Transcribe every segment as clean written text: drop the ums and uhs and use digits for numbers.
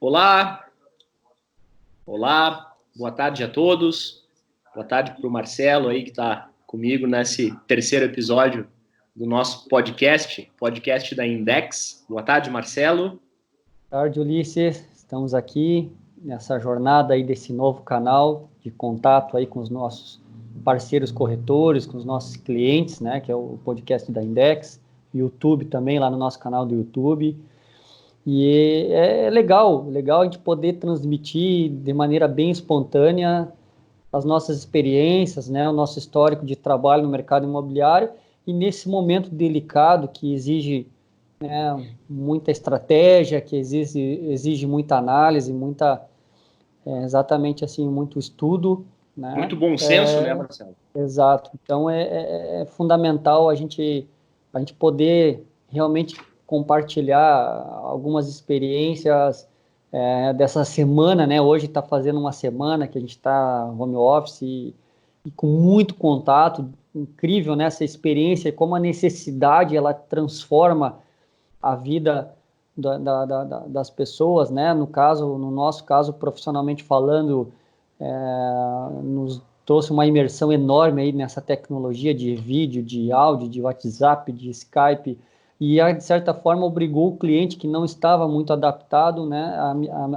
Olá, olá, boa tarde a todos. Boa tarde para o Marcelo aí que está comigo nesse terceiro episódio do nosso podcast da Index. Boa tarde, Marcelo. Boa tarde, Ulisses. Estamos aqui nessa jornada aí desse novo canal de contato aí com os nossos parceiros corretores, com os nossos clientes, né, que é o podcast da Index, YouTube também, lá no nosso canal do YouTube. E é legal a gente poder transmitir de maneira bem espontânea as nossas experiências, né, o nosso histórico de trabalho no mercado imobiliário, e nesse momento delicado que exige, né, muita estratégia, que exige muita análise, exatamente assim, muito estudo, né? Muito bom senso, né, Marcelo? Exato. Então é fundamental a gente poder realmente compartilhar algumas experiências dessa semana, né? Hoje está fazendo uma semana que a gente está home office e com muito contato, incrível, né? Essa experiência, como a necessidade ela transforma a vida das pessoas, né? No nosso caso, profissionalmente falando, nos trouxe uma imersão enorme aí nessa tecnologia de vídeo, de áudio, de WhatsApp, de Skype, e de certa forma obrigou o cliente que não estava muito adaptado, né,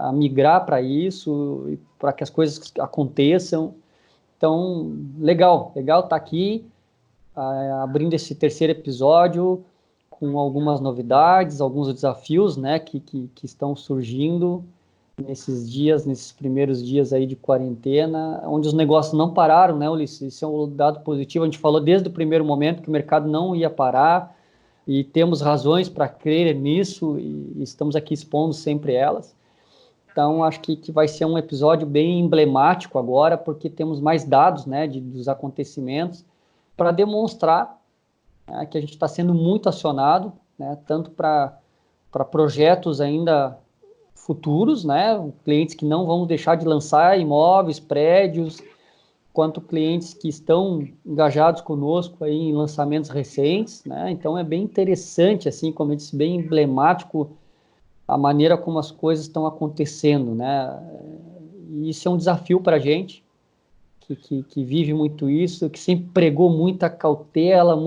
a migrar para isso, para que as coisas aconteçam. Então, legal estar aqui, abrindo esse terceiro episódio com algumas novidades, alguns desafios, né, que estão surgindo nesses primeiros dias aí de quarentena, onde os negócios não pararam, né, Ulisses? Isso é um dado positivo. A gente falou desde o primeiro momento que o mercado não ia parar e temos razões para crer nisso e estamos aqui expondo sempre elas. Então, acho que vai ser um episódio bem emblemático agora, porque temos mais dados, né, dos acontecimentos para demonstrar, né, que a gente está sendo muito acionado, né, tanto para projetos ainda futuros, né, clientes que não vão deixar de lançar imóveis, prédios, quanto clientes que estão engajados conosco aí em lançamentos recentes, né, então é bem interessante, assim, como eu disse, bem emblemático a maneira como as coisas estão acontecendo, né, e isso é um desafio para a gente, que vive muito isso, que sempre pregou muita cautela,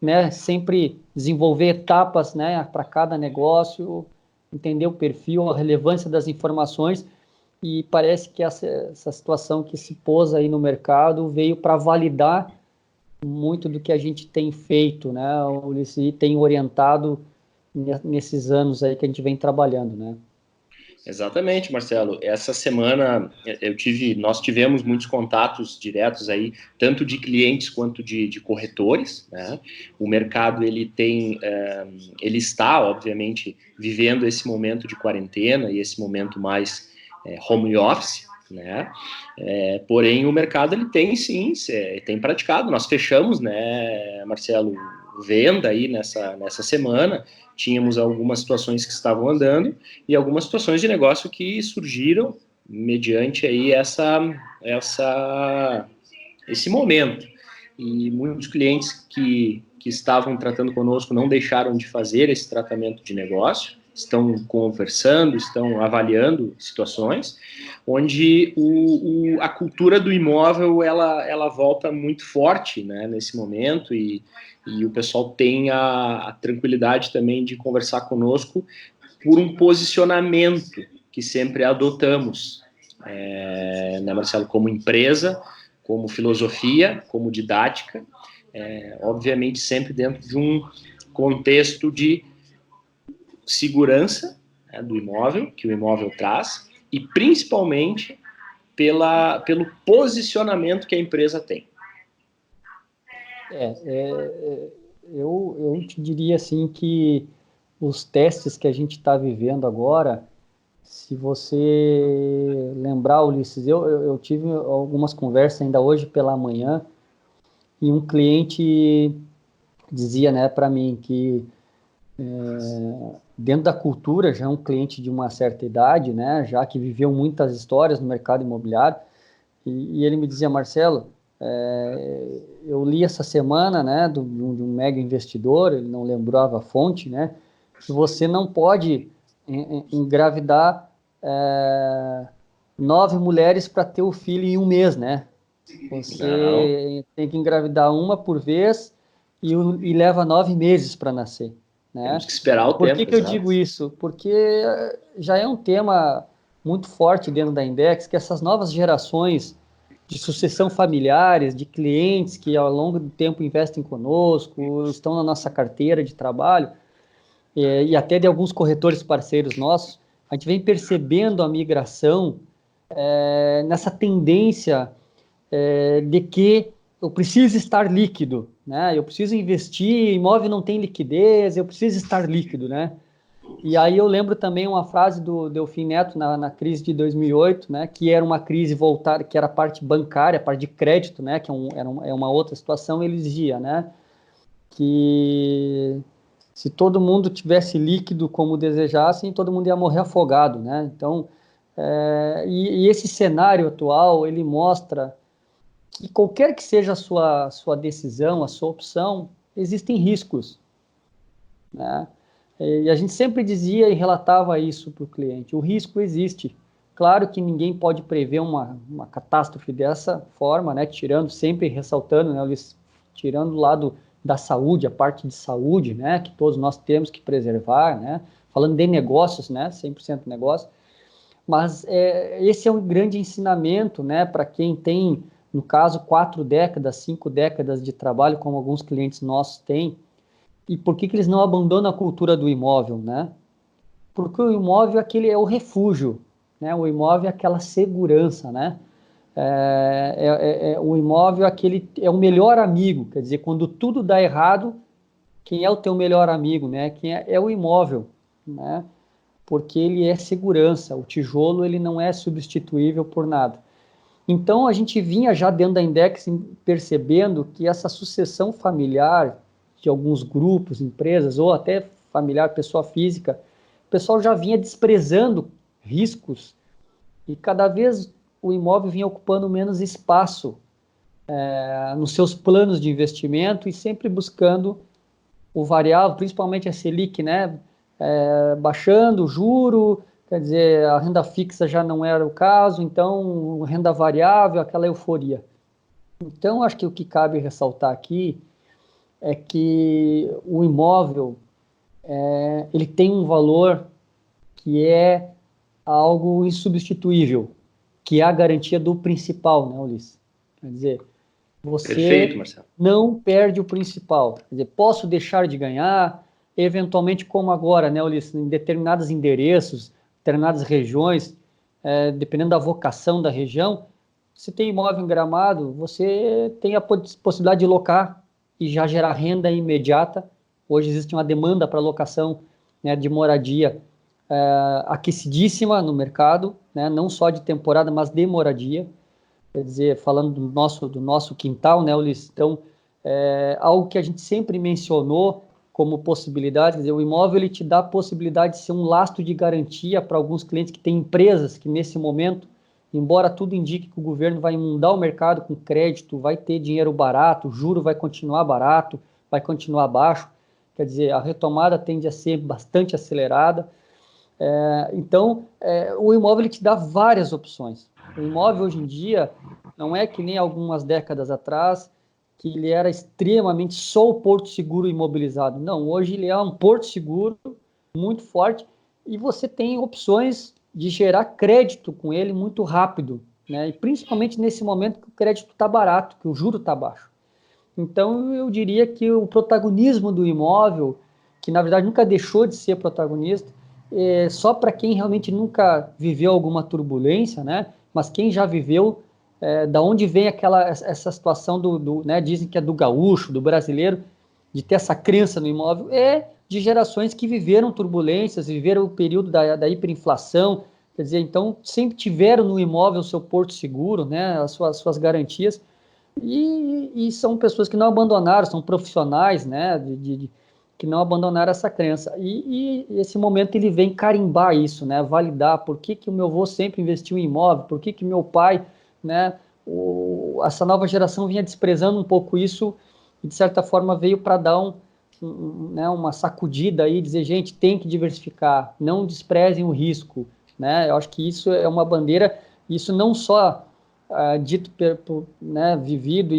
né, sempre desenvolver etapas, né, para cada negócio, entender o perfil, a relevância das informações, e parece que essa situação que se pôs aí no mercado veio para validar muito do que a gente tem feito, né, Ulisses, e tem orientado nesses anos aí que a gente vem trabalhando, né. Exatamente, Marcelo. Essa semana nós tivemos muitos contatos diretos aí, tanto de clientes quanto de corretores, né? O mercado ele está, obviamente, vivendo esse momento de quarentena e esse momento mais home office, né? Porém, o mercado ele tem sim, tem praticado. Nós fechamos, né, Marcelo, venda aí nessa semana. Tínhamos algumas situações que estavam andando e algumas situações de negócio que surgiram mediante aí esse momento. E muitos clientes que estavam tratando conosco não deixaram de fazer esse tratamento de negócio, estão conversando, estão avaliando situações, onde a cultura do imóvel ela volta muito forte, né, nesse momento, e o pessoal tem a tranquilidade também de conversar conosco por um posicionamento que sempre adotamos, né, Marcelo, como empresa, como filosofia, como didática, obviamente sempre dentro de um contexto de segurança, né, do imóvel, que o imóvel traz, e principalmente pelo posicionamento que a empresa tem. Eu te diria assim que os testes que a gente está vivendo agora, se você lembrar, Ulisses, eu tive algumas conversas ainda hoje pela manhã e um cliente dizia, né, para mim que dentro da cultura, já é um cliente de uma certa idade, né, já que viveu muitas histórias no mercado imobiliário, e ele me dizia, Marcelo, eu li essa semana, né, de um mega investidor, ele não lembrava a fonte, né, que você não pode engravidar 9 mulheres para ter o filho em um mês, né? Não. Você tem que engravidar uma por vez e leva 9 meses para nascer, Temos né? que esperar o Por que tempo, que eu digo exato. isso? Porque já é um tema muito forte dentro da Index, que essas novas gerações de sucessão familiares, de clientes que ao longo do tempo investem conosco, estão na nossa carteira de trabalho, e até de alguns corretores parceiros nossos, a gente vem percebendo a migração nessa tendência de que eu preciso estar líquido, né? Eu preciso investir, imóvel não tem liquidez, eu preciso estar líquido, né? E aí eu lembro também uma frase do Delfim Neto na crise de 2008, né? Que era uma crise voltada, que era a parte bancária, a parte de crédito, né? Que é uma outra situação. Ele dizia, né? Que se todo mundo tivesse líquido como desejassem, todo mundo ia morrer afogado, né? Então, e esse cenário atual, ele mostra que qualquer que seja a sua decisão, a sua opção, existem riscos, né? E a gente sempre dizia e relatava isso para o cliente, o risco existe. Claro que ninguém pode prever uma catástrofe dessa forma, né? Tirando, sempre ressaltando, né, Ulisses, tirando do lado da saúde, a parte de saúde, né? Que todos nós temos que preservar, né? Falando de negócios, né? 100% negócio. Mas esse é um grande ensinamento, né, para quem tem, no caso, 4 décadas, 5 décadas de trabalho, como alguns clientes nossos têm. E por que que eles não abandonam a cultura do imóvel, né? Porque o imóvel é o refúgio, né? O imóvel é aquela segurança, né? O imóvel é o melhor amigo, quer dizer, quando tudo dá errado, quem é o teu melhor amigo, né? Quem é o imóvel, né? Porque ele é segurança. O tijolo ele não é substituível por nada. Então a gente vinha já dentro da Index percebendo que essa sucessão familiar de alguns grupos, empresas ou até familiar, pessoa física, o pessoal já vinha desprezando riscos e cada vez o imóvel vinha ocupando menos espaço nos seus planos de investimento e sempre buscando o variável, principalmente a Selic, né, baixando o juro, quer dizer, a renda fixa já não era o caso, então renda variável, aquela euforia. Então, acho que o que cabe ressaltar aqui é que o imóvel ele tem um valor que é algo insubstituível, que é a garantia do principal, né, Ulisses? Quer dizer, Perfeito, você Marcelo. não perde o principal. Quer dizer, posso deixar de ganhar, eventualmente como agora, né, Ulisses, em determinados endereços, determinadas regiões, dependendo da vocação da região, se tem imóvel em Gramado, você tem a possibilidade de locar e já gerar renda imediata. Hoje existe uma demanda para locação, né, de moradia aquecidíssima no mercado, né, não só de temporada, mas de moradia. Quer dizer, falando do nosso quintal, né, Ulisses? Então, algo que a gente sempre mencionou como possibilidade, quer dizer, o imóvel ele te dá a possibilidade de ser um lastro de garantia para alguns clientes que têm empresas que nesse momento, embora tudo indique que o governo vai inundar o mercado com crédito, vai ter dinheiro barato, o juro vai continuar barato, vai continuar baixo, quer dizer, a retomada tende a ser bastante acelerada. Então, o imóvel ele te dá várias opções. O imóvel hoje em dia não é que nem algumas décadas atrás, que ele era extremamente só o porto seguro imobilizado. Não, hoje ele é um porto seguro muito forte e você tem opções de gerar crédito com ele muito rápido, né? E principalmente nesse momento que o crédito está barato, que o juro está baixo. Então, eu diria que o protagonismo do imóvel, que na verdade nunca deixou de ser protagonista, só para quem realmente nunca viveu alguma turbulência, né? Mas quem já viveu, da onde vem essa situação né? Dizem que é do gaúcho, do brasileiro, de ter essa crença no imóvel, é de gerações que viveram turbulências, viveram o período da hiperinflação, quer dizer, então sempre tiveram no imóvel o seu porto seguro, né? As suas garantias. E são pessoas que não abandonaram, são profissionais, né, que não abandonaram essa crença. E esse momento ele vem carimbar isso, né, validar por que que o meu avô sempre investiu em imóvel, por que que meu pai, né, essa nova geração vinha desprezando um pouco isso e de certa forma veio para dar né, uma sacudida aí, dizer, gente, tem que diversificar, não desprezem o risco, né? Eu acho que isso é uma bandeira, isso não só dito, né, vivido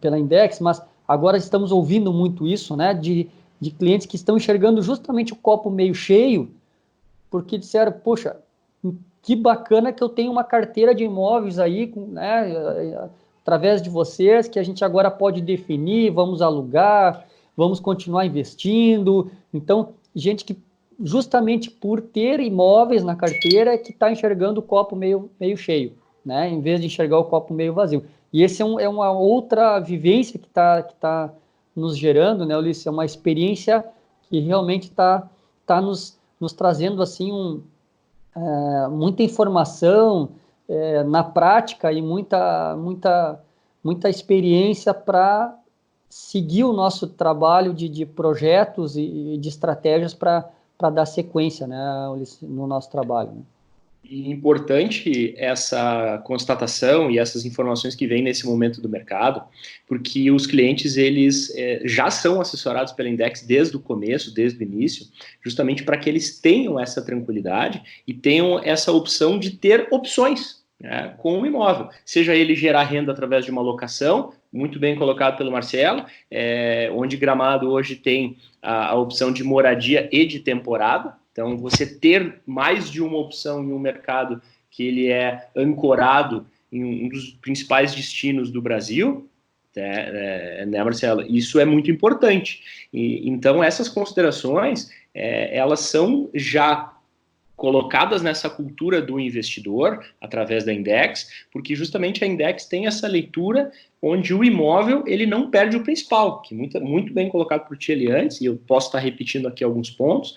pela Index, mas agora estamos ouvindo muito isso, né, de clientes que estão enxergando justamente o copo meio cheio, porque disseram, poxa, que bacana que eu tenho uma carteira de imóveis aí, né, através de vocês, que a gente agora pode definir, vamos alugar, vamos continuar investindo. Então, gente que justamente por ter imóveis na carteira é que está enxergando o copo meio cheio, né, em vez de enxergar o copo meio vazio. E esse é uma outra vivência que tá nos gerando, né, Ulisses? É uma experiência que realmente está nos trazendo assim muita informação na prática e muita experiência para seguir o nosso trabalho de projetos e de estratégias para dar sequência, né, no nosso trabalho, né? E importante essa constatação e essas informações que vêm nesse momento do mercado, porque os clientes eles já são assessorados pela Index desde o começo, desde o início, justamente para que eles tenham essa tranquilidade e tenham essa opção de ter opções, né, com o imóvel, seja ele gerar renda através de uma locação, muito bem colocado pelo Marcelo, onde Gramado hoje tem a opção de moradia e de temporada. Então, você ter mais de uma opção em um mercado que ele é ancorado em um dos principais destinos do Brasil, né, Marcelo? Isso é muito importante. Então, essas considerações, elas são já colocadas nessa cultura do investidor através da Index, porque justamente a Index tem essa leitura onde o imóvel ele não perde o principal, que muito bem colocado por ti ali antes, e eu posso estar repetindo aqui alguns pontos,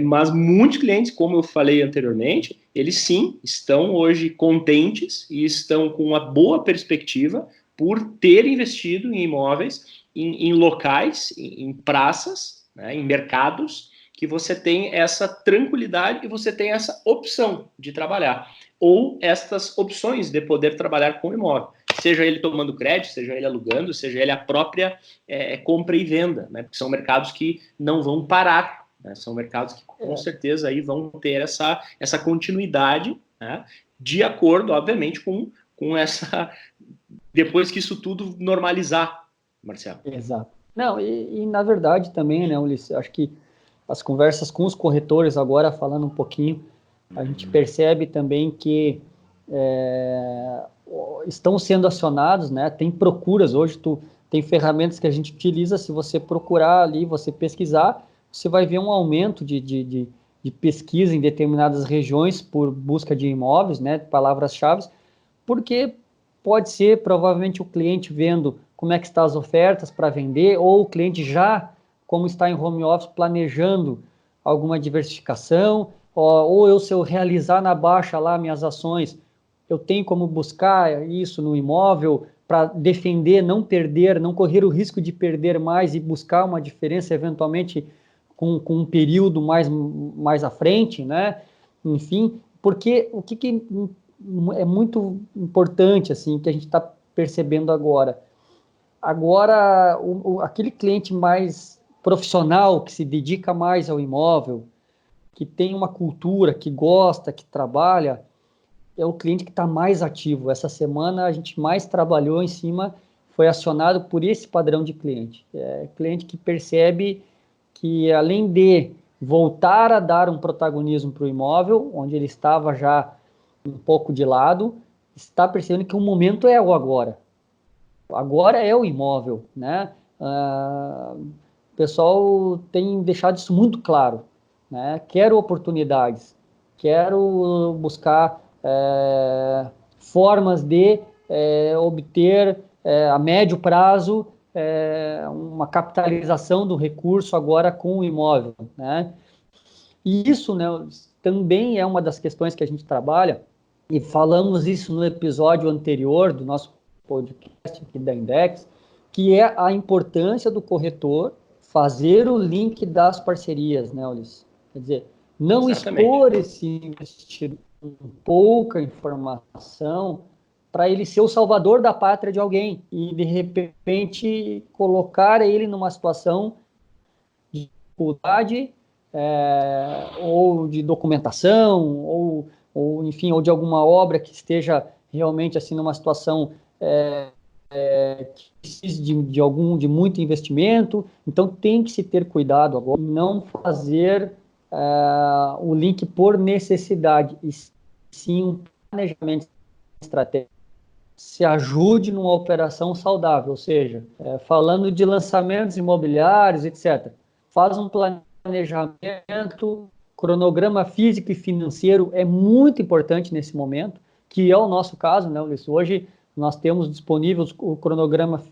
mas muitos clientes, como eu falei anteriormente, eles sim estão hoje contentes e estão com uma boa perspectiva por ter investido em imóveis, em locais, em praças, né, em mercados, que você tem essa tranquilidade e você tem essa opção de trabalhar. Ou estas opções de poder trabalhar com o imóvel. Seja ele tomando crédito, seja ele alugando, seja ele a própria compra e venda, né? Porque são mercados que não vão parar, né? São mercados que com certeza aí vão ter essa continuidade, né? De acordo, obviamente, com essa... Depois que isso tudo normalizar, Marcelo. Exato. Não, e na verdade também, né, Ulisses, acho que as conversas com os corretores agora, falando um pouquinho, a gente percebe também que estão sendo acionados, né? Tem procuras hoje, tem ferramentas que a gente utiliza, se você procurar ali, você pesquisar, você vai ver um aumento de pesquisa em determinadas regiões por busca de imóveis, né? Palavras-chave, porque pode ser provavelmente o cliente vendo como é que estão as ofertas para vender, ou o cliente já, como está em home office, planejando alguma diversificação, ou se eu realizar na baixa lá minhas ações, eu tenho como buscar isso no imóvel para defender, não perder, não correr o risco de perder mais e buscar uma diferença eventualmente com um período mais à frente, né? Enfim, porque o que é muito importante, assim, que a gente está percebendo agora. Agora, aquele cliente mais profissional, que se dedica mais ao imóvel, que tem uma cultura, que gosta, que trabalha, é o cliente que está mais ativo. Essa semana a gente mais trabalhou em cima, foi acionado por esse padrão de cliente. É cliente que percebe que, além de voltar a dar um protagonismo para o imóvel, onde ele estava já um pouco de lado, está percebendo que o momento é o agora. Agora é o imóvel, né? O pessoal tem deixado isso muito claro, né? Quero oportunidades, quero buscar formas de obter a médio prazo uma capitalização do recurso agora com o imóvel, né? E isso, né, também é uma das questões que a gente trabalha, e falamos isso no episódio anterior do nosso podcast aqui da Index, que é a importância do corretor fazer o link das parcerias, né, Ulisses? Quer dizer, não expor esse investidor com pouca informação para ele ser o salvador da pátria de alguém e, de repente, colocar ele numa situação de dificuldade ou de documentação, enfim, ou de alguma obra que esteja realmente assim numa situação que precise de muito investimento. Então tem que se ter cuidado agora, não fazer o link por necessidade, e sim um planejamento estratégico se ajude numa operação saudável, ou seja, falando de lançamentos imobiliários, etc. Faz um planejamento, cronograma físico e financeiro é muito importante nesse momento, que é o nosso caso, né, Ulisses? Hoje nós temos disponível o cronograma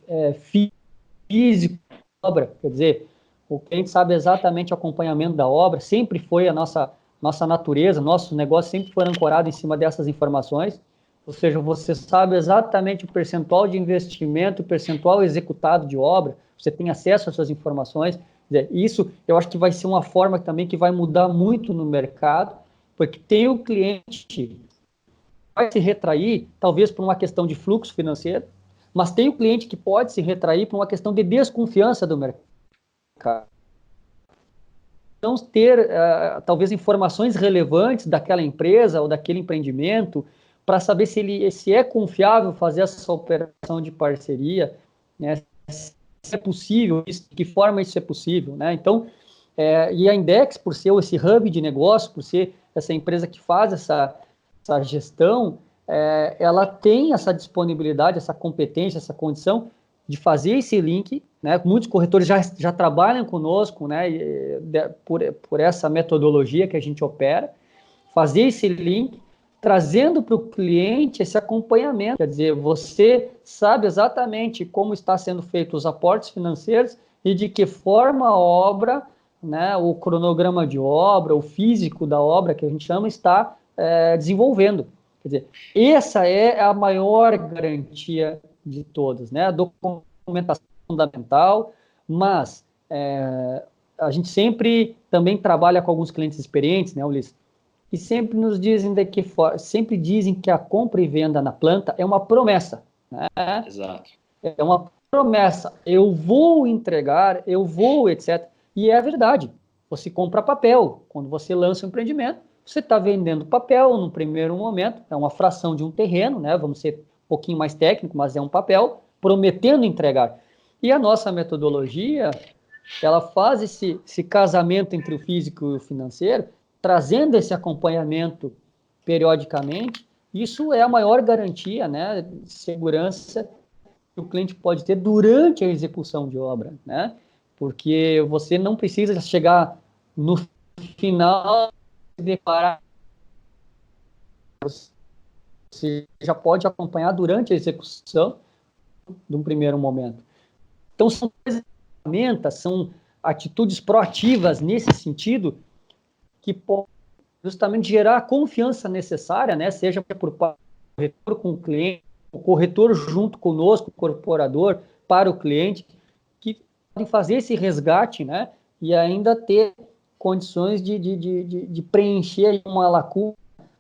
físico da obra, quer dizer, o cliente sabe exatamente o acompanhamento da obra, sempre foi a nossa natureza, nossos negócios sempre foram ancorados em cima dessas informações. Ou seja, você sabe exatamente o percentual de investimento, o percentual executado de obra, você tem acesso a essas informações. Isso eu acho que vai ser uma forma também que vai mudar muito no mercado, porque tem o cliente que vai se retrair, talvez por uma questão de fluxo financeiro, mas tem o cliente que pode se retrair por uma questão de desconfiança do mercado. Então, ter talvez informações relevantes daquela empresa ou daquele empreendimento, para saber se é confiável fazer essa operação de parceria, né, se é possível, de que forma isso é possível, né? Então, e a Index, por ser esse hub de negócio, por ser essa empresa que faz essa gestão, ela tem essa disponibilidade, essa competência, essa condição de fazer esse link, né? Muitos corretores já trabalham conosco, né, por essa metodologia que a gente opera, fazer esse link, trazendo para o cliente esse acompanhamento. Quer dizer, você sabe exatamente como está sendo feito os aportes financeiros e de que forma a obra, né, o cronograma de obra, o físico da obra, que a gente chama, está desenvolvendo. Quer dizer, essa é a maior garantia de todas, né? A documentação é fundamental, mas a gente sempre também trabalha com alguns clientes experientes, né, Ulisses? E sempre nos dizem sempre dizem que a compra e venda na planta é uma promessa, né? Exato. É uma promessa. Eu vou entregar, eu vou, etc. E é a verdade. Você compra papel. Quando você lança um empreendimento, você está vendendo papel no primeiro momento. É uma fração de um terreno, né? Vamos ser um pouquinho mais técnico, mas é um papel prometendo entregar. E a nossa metodologia, ela faz esse casamento entre o físico e o financeiro, trazendo esse acompanhamento periodicamente. Isso é a maior garantia, né, de segurança que o cliente pode ter durante a execução de obra, né? Porque você não precisa chegar no final e deparar, você já pode acompanhar durante a execução de um primeiro momento. Então, são ferramentas, são atitudes proativas nesse sentido que podem justamente gerar a confiança necessária, né? Seja por parte do corretor com o cliente, o corretor junto conosco, o incorporador, para o cliente, que podem fazer esse resgate, né? E ainda ter condições de preencher uma lacuna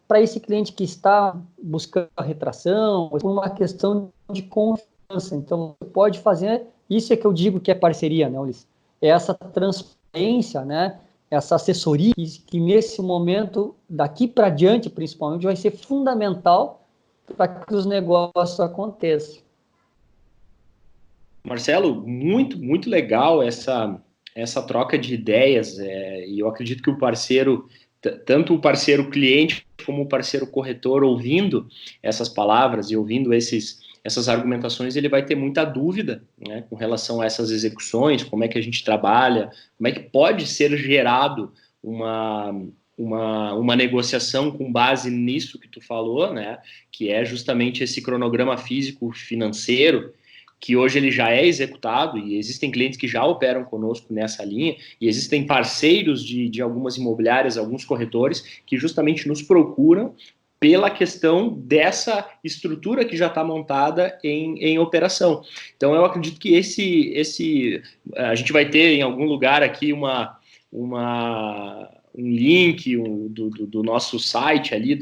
para esse cliente que está buscando a retração, por uma questão de confiança. Então, você pode fazer, isso é que eu digo que é parceria, né, Ulisses? É essa transparência, né? Essa assessoria que nesse momento, daqui para diante, principalmente, vai ser fundamental para que os negócios aconteçam. Marcelo, muito, muito legal essa troca de ideias, e eu acredito que o parceiro, tanto o parceiro cliente como o parceiro corretor, ouvindo essas palavras e ouvindo essas argumentações, ele vai ter muita dúvida, né, com relação a essas execuções, como é que a gente trabalha, como é que pode ser gerado uma negociação com base nisso que tu falou, né, que é justamente esse cronograma físico financeiro, que hoje ele já é executado, e existem clientes que já operam conosco nessa linha, e existem parceiros de algumas imobiliárias, alguns corretores, que justamente nos procuram pela questão dessa estrutura que já está montada em operação. Então, eu acredito que a gente vai ter em algum lugar aqui um link do nosso site ali,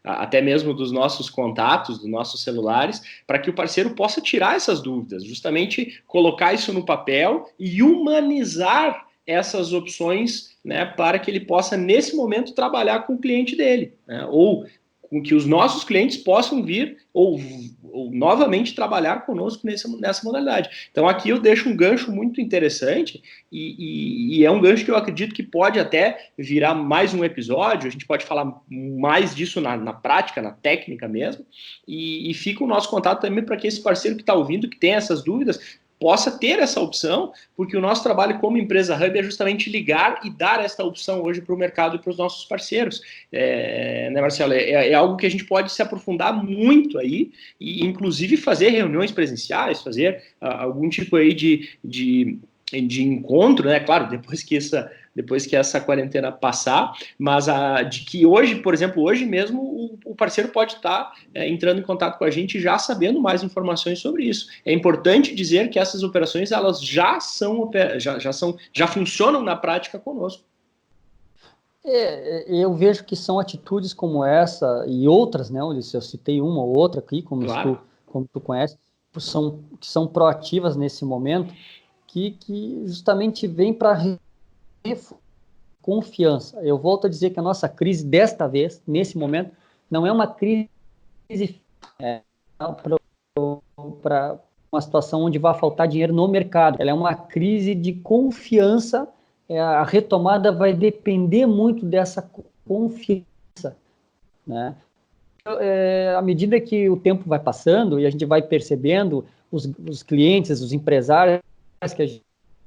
até mesmo dos nossos contatos, dos nossos celulares, para que o parceiro possa tirar essas dúvidas, justamente colocar isso no papel e humanizar essas opções, né, para que ele possa, nesse momento, trabalhar com o cliente dele, né, ou com que os nossos clientes possam vir ou novamente trabalhar conosco nessa modalidade. Então, aqui eu deixo um gancho muito interessante e é um gancho que eu acredito que pode até virar mais um episódio, a gente pode falar mais disso na prática, na técnica mesmo, e fica o nosso contato também para que esse parceiro que está ouvindo, que tem essas dúvidas, possa ter essa opção, porque o nosso trabalho como empresa Hub é justamente ligar e dar essa opção hoje para o mercado e para os nossos parceiros. Né, Marcelo? É algo que a gente pode se aprofundar muito aí, e inclusive fazer reuniões presenciais, fazer algum tipo aí de encontro, né? Claro, depois que essa quarentena passar, mas de que hoje, por exemplo, hoje mesmo o parceiro pode estar entrando em contato com a gente já sabendo mais informações sobre isso. É importante dizer que essas operações elas já funcionam na prática conosco. Eu vejo que são atitudes como essa e outras, né, Ulisses? Eu citei uma ou outra aqui, como tu conhece, que são proativas nesse momento, que justamente vem para confiança. Eu volto a dizer que a nossa crise desta vez, nesse momento, não é uma crise para uma situação onde vai faltar dinheiro no mercado. Ela é uma crise de confiança. A retomada vai depender muito dessa confiança, né? À medida que o tempo vai passando e a gente vai percebendo os clientes, os empresários que a gente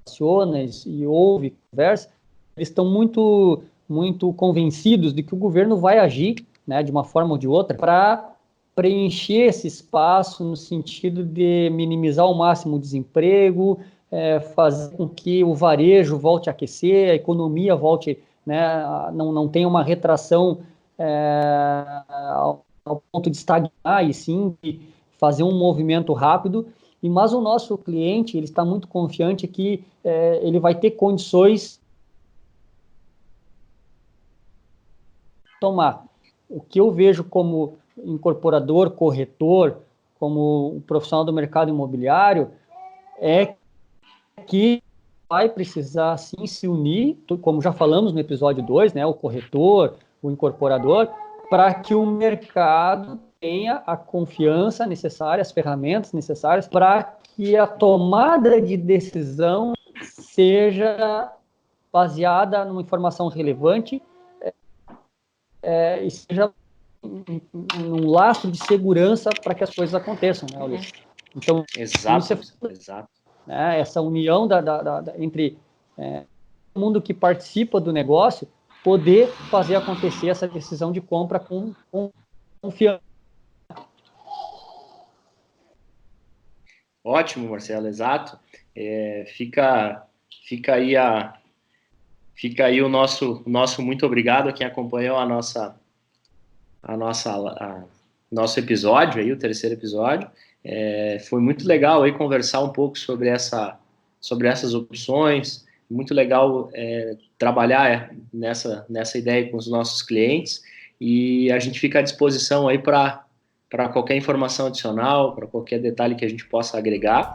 aciona e ouve, conversa, eles estão muito, muito convencidos de que o governo vai agir, né, de uma forma ou de outra, para preencher esse espaço no sentido de minimizar ao máximo o desemprego, fazer com que o varejo volte a aquecer, a economia volte, né, não tenha uma retração ao ponto de estagnar, e sim de fazer um movimento rápido. Mas o nosso cliente ele está muito confiante que ele vai ter condições de tomar. O que eu vejo como incorporador, corretor, como um profissional do mercado imobiliário, é que vai precisar sim se unir, como já falamos no episódio 2, né, o corretor, o incorporador, para que o mercado tenha a confiança necessária, as ferramentas necessárias para que a tomada de decisão seja baseada numa informação relevante e seja um lastro de segurança para que as coisas aconteçam, né, Ulisses? Então, exato. Né, essa união entre todo mundo que participa do negócio poder fazer acontecer essa decisão de compra com confiança. Ótimo, Marcelo, exato. Fica aí o nosso muito obrigado a quem acompanhou nosso episódio aí, o terceiro episódio. Foi muito legal aí conversar um pouco sobre essas opções. Muito legal trabalhar nessa ideia com os nossos clientes, e a gente fica à disposição aí para qualquer informação adicional, para qualquer detalhe que a gente possa agregar.